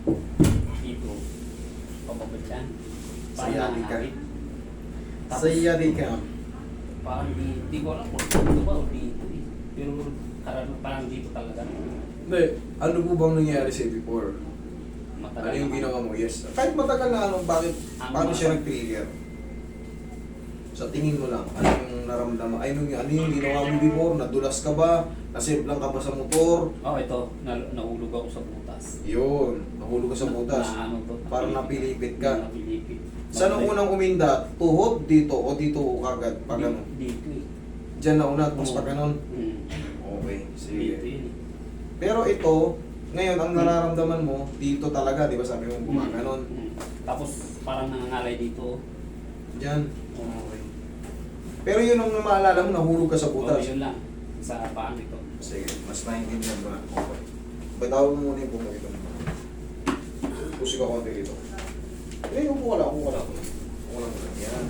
Dito. Pababad yan. Sciatica. Tapos, Sciatica. parang di ko alam kung dito ba o dito eh. Pero parang dito talaga. Hindi, ano po bang nangyari sa'yo before? Matagal Ano yung naman. ginawa mo? Yes. Kahit matagal na ano, bakit, paano siya nag-trigger? Sa tingin mo lang, ano yung naramdaman? Ano yung ginawa mo before? Nadulas ka ba? Nasave lang ka ba sa motor? Oh, ito. Nahulog ako sa butas. Yun, nahulog ka sa butas. Ano to? Parang napilipit ka. Napilipit. Saan ang unang uminda? Tuhod dito o dito kagad? Pag ano? Dito eh. Diyan na una, tapos pag ganun? Hmm. Okay, Dito sige. yun eh. Pero ito, ngayon, ang nararamdaman mo, dito talaga, di ba sabi mo gumaganon? Tapos parang nangangalay dito. Diyan. Oh. Okay. Pero yun ang maalala mo, nahulog ka sa Oh, butas. yun lang. Sa paan ito. Sige, mas naiintindihan mo na. Okay. Bitaw mo muna yung puno ito. Pusi ka konti dito. Eh, upo ka lang, upo ka lang. Upo lang muna. Yan.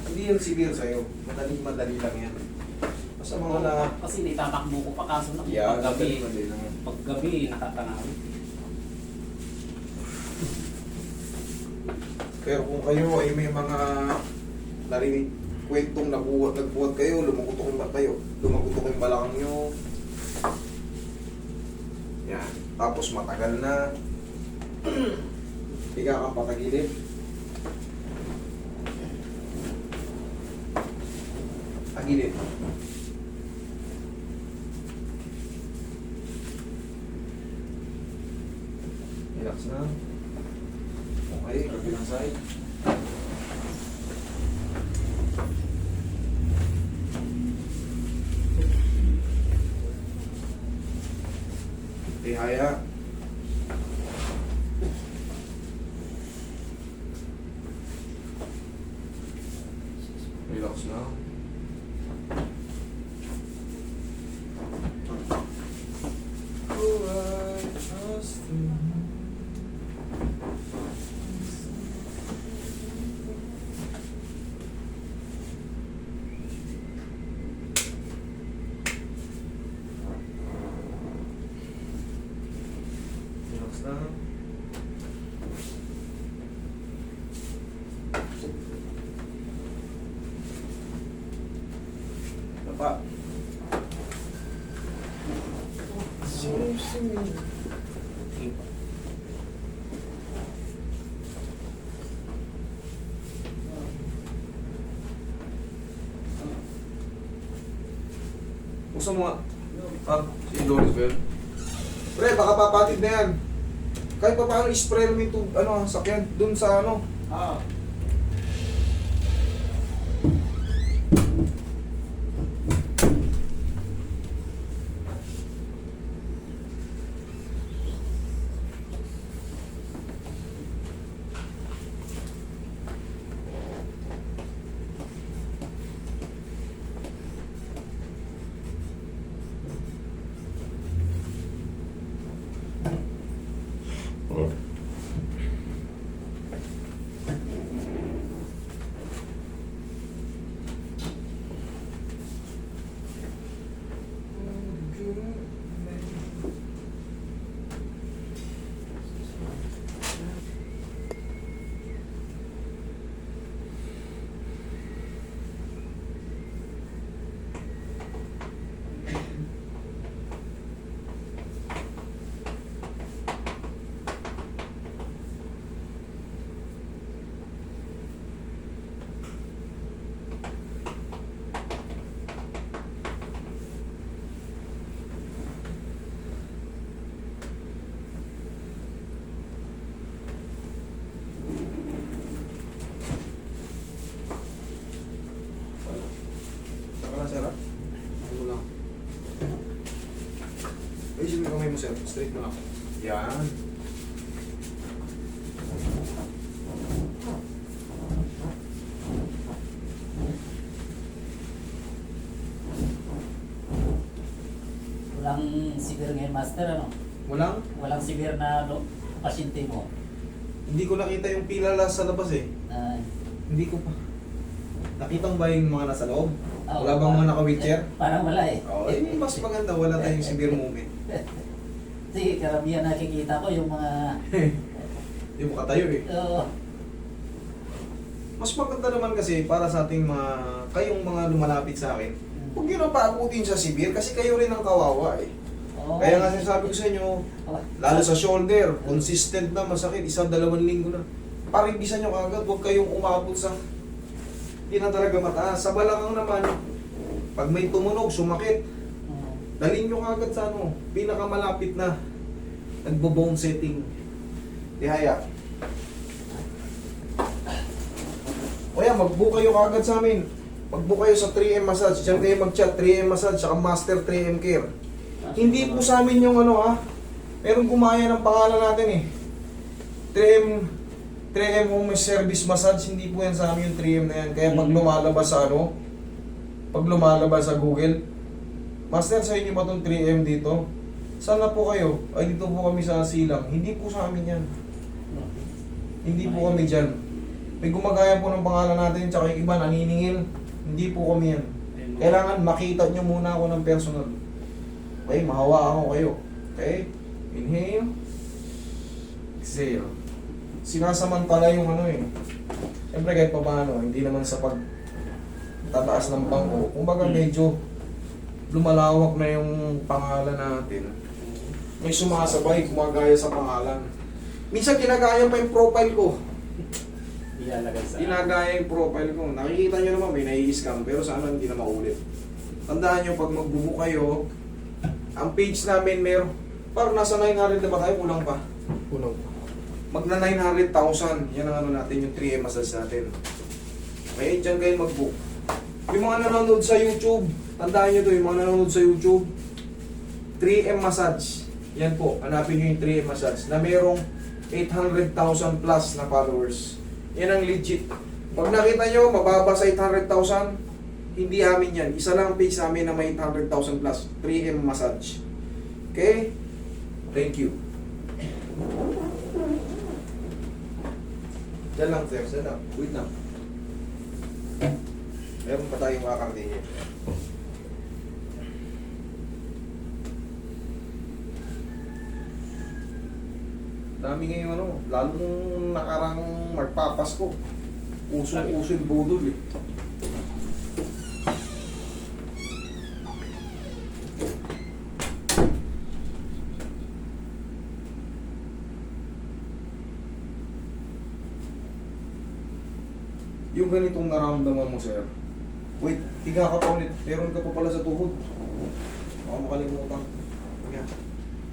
Hindi yan severe sa'yo. Madali lang yan. Basta mga na... Kasi nitatakbo ko pa kaso na Yeah, paggabi. madali lang yan. Paggabi nakatanaw. Pero kung kayo ay may mga narinig kwentong nagbuhat kayo, lumagutok yung kayo, lumagutok yung balakang nyo. Yan. Tapos matagal na. Higa kang patagilid. Tagilid. Relax na. Okay, kabilang side. Ihaya. Relax na. Alright, trust me. Relax na. Napa. Gusto mo nga? Si Doris Bell. Pre, baka papatid na yan. Kahit pa paano i-spray mo yung sakyan dun sa ano. Ah. Saka na, sir, ha? Ano lang. Ayusin mo yung kamay mo, sir. Straight mo lang. Yan. Walang severe ngayon, master, ano? Walang severe na pasyente mo. Hindi ko nakita yung pilala sa labas eh. Ah, Hindi ko pa. Nakita mo ba yung mga nasa loob? Oo, Wala bang mga naka-wheelchair? Parang wala eh. Oo, mas maganda, wala tayong severe movement. Kasi karamihan nakikita ko yung mga... Hindi mo katayo eh. Oo. Mas maganda naman kasi para sa ating mga, kayong mga lumalapit sa akin, huwag nyo na paabutin sa severe kasi kayo rin ang kawawa eh. Oo. Kaya nga sinasabi ko sa inyo, Oo. lalo sa shoulder, consistent na masakit, 1-2 linggo na. Paribisan nyo kagad, huwag kayong umabot sa, hindi na talaga mataas. Sa balakang naman, pag may tumunog, sumakit, Oo. dalhin nyo kagad sa ano, pinakamalapit na nagbo-bone setting. Tihaya. O yan, mag-book kayo kagad sa amin. Mag-book kayo sa 3M Massage. Diyan kayo mag-chat, 3M Massage, saka Master 3M Care. Hindi po sa amin yung ano ha. Meron gumaya ng pangalan natin eh. 3M Home Service Massage. Hindi po yan sa amin yung 3M na yan. Kaya pag lumalabas sa ano, pag lumalabas sa Google, Master, sa inyo ba itong 3M dito? Saan na po kayo? Ay, dito po kami sa Silang. Hindi po sa amin yan. Hindi po kami dyan. May gumagaya po ng pangalan natin, tsaka yung iba naniningil. Hindi po kami yan. Kailangan makita nyo muna ako ng personal. Okay, mahawa ako kayo. Okay? Inhale. Exhale. Sinasamantala yung ano eh. Siyempre kahit pa paano, hindi naman sa pag tataas ng bangko. Kumbaga medyo lumalawak na yung pangalan natin. May sumasabay, gumagaya sa pangalan. Minsan ginagaya pa yung profile ko. Ilalagay sa... Ginagaya yung profile ko. Nakikita nyo naman may nai-scam pero sana hindi na maulit. Tandaan nyo pag magbubook kayo, ang page namin meron, parang nasa 900 na ba tayo? Kulang pa. Kulang pa. Magna 900,000. Yan ang ano natin, yung 3M massage natin. Okay, dyan kayo mag-book. Yung mga nanonood sa YouTube, tandaan nyo to, yung mga nanonood sa YouTube, 3M massage. Yan po, hanapin nyo yung 3M massage na merong 800,000 plus na followers. Yan ang legit. Pag nakita nyo, mababa sa 800,000, hindi amin yan. Isa lang ang page namin na may 800,000 plus. 3M massage. Okay? Thank you. Diyan lang, sir. Diyan lang. Wait lang. Meron pa tayong kakardin niya. Dami ngayon ano, lalo nung nakarang magpapasko. Usong-uso yung budol eh. Yung ganitong nararamdaman mo, sir. Wait, higa ka pa ulit. Meron ka pa pala sa tuhod. Baka makalimutan. Higa.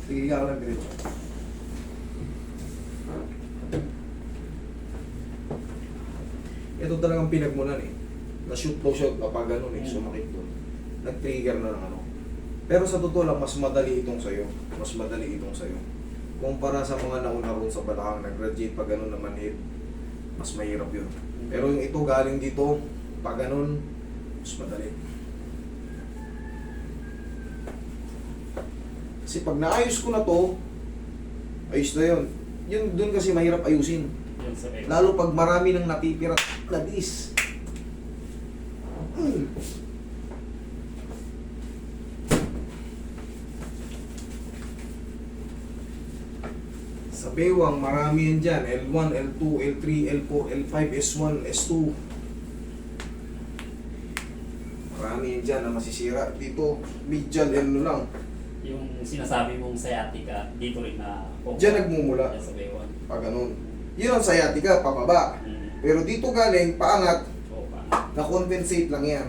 Sige, higa ka lang diretso. Ito talagang pinagmulan eh. Na-shoot kapag ganun eh, sumakit doon. Nag-trigger na ng ano. Pero sa totoo lang, mas madali itong sa'yo. Mas madali itong sa'yo. Kumpara sa mga nauna ron sa balakang, nag-graduate pa ganun naman eh, mas mahirap yun. Pero yung ito galing dito, pag ganun, mas madali. Kasi pag naayos ko na to, ayos na yun. Yun dun kasi mahirap ayusin. Yun sa may... Lalo pag marami nang napipirat na dis. Sa bewang, marami yan dyan. L1, L2, L3, L4, L5, S1, S2. Marami yan dyan na masisira. Dito, medial, ano lang. Yung sinasabi mong sciatica, dito rin na... Diyan nagmumula. Yan sa Baywan. Pag ganun. Yun ang sciatica, pababa. Pero dito galing, paangat, Oo pa. na-compensate lang yan.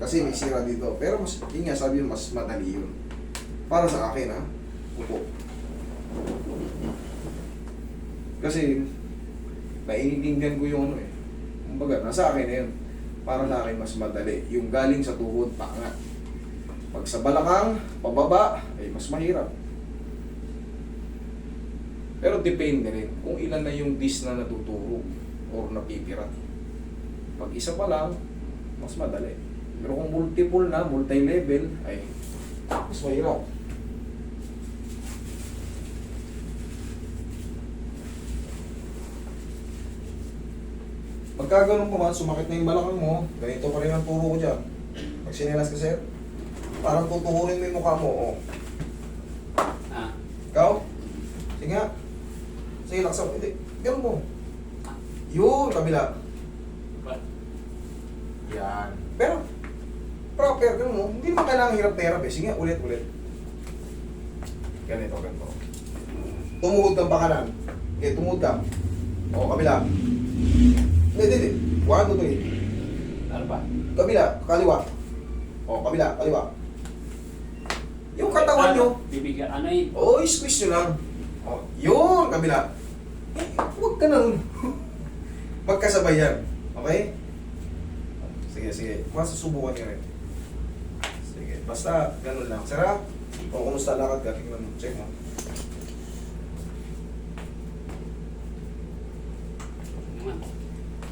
Kasi may sira dito. Pero mas, yun nga, sabi yun, mas madali yun. Para sa akin, ha? Upo. Kasi, naiintindihan ko yung ano eh. Kumbaga, nasa akin na yun. Para sa akin, mas madali. Yung galing sa tuhod, paangat. Pag sa balakang, pababa, ay mas mahirap. Pero depende rin kung ilan na yung disc na natuturo or napipirat. Pag isa pa lang, mas madali. Pero kung multiple na, multi-level, ay mas mahirap. Pag Pagka ganun pa man, sumakit na yung balakang mo, ganito pa rin ang turo ko dyan. Pag sinelas ka, sir, parang tutukurin mo yung mukha mo. Oh. Ah. Ikaw? Sige nga. Sige, laksaw. Hindi. Ganun mo. Yun, kabila. Yan. Pero, proper, ganun mo. Hindi naman kailangan hirap na hirap eh. Sige, ulit. Ganito. Tumuhod kang pakanan. Okay, tumuhod ka. O, kabila. Hindi. 1, 2, 3. Ano ba? Kabila, kaliwa. O, kabila, kaliwa. Yung katawan nyo, Bibigyan, ano yun? squeeze nyo lang. O, yun, kabila. Huwag ka na nun. Magkasabay yan. Okay? Sige. Masusubukan nyo rin. Sige, basta ganun lang. Sara, o kumusta lakad ka? Tingnan mo, check mo.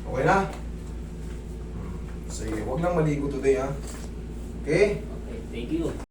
Okay na? Sige, huwag lang maligo today ha. Okay? Okay, thank you.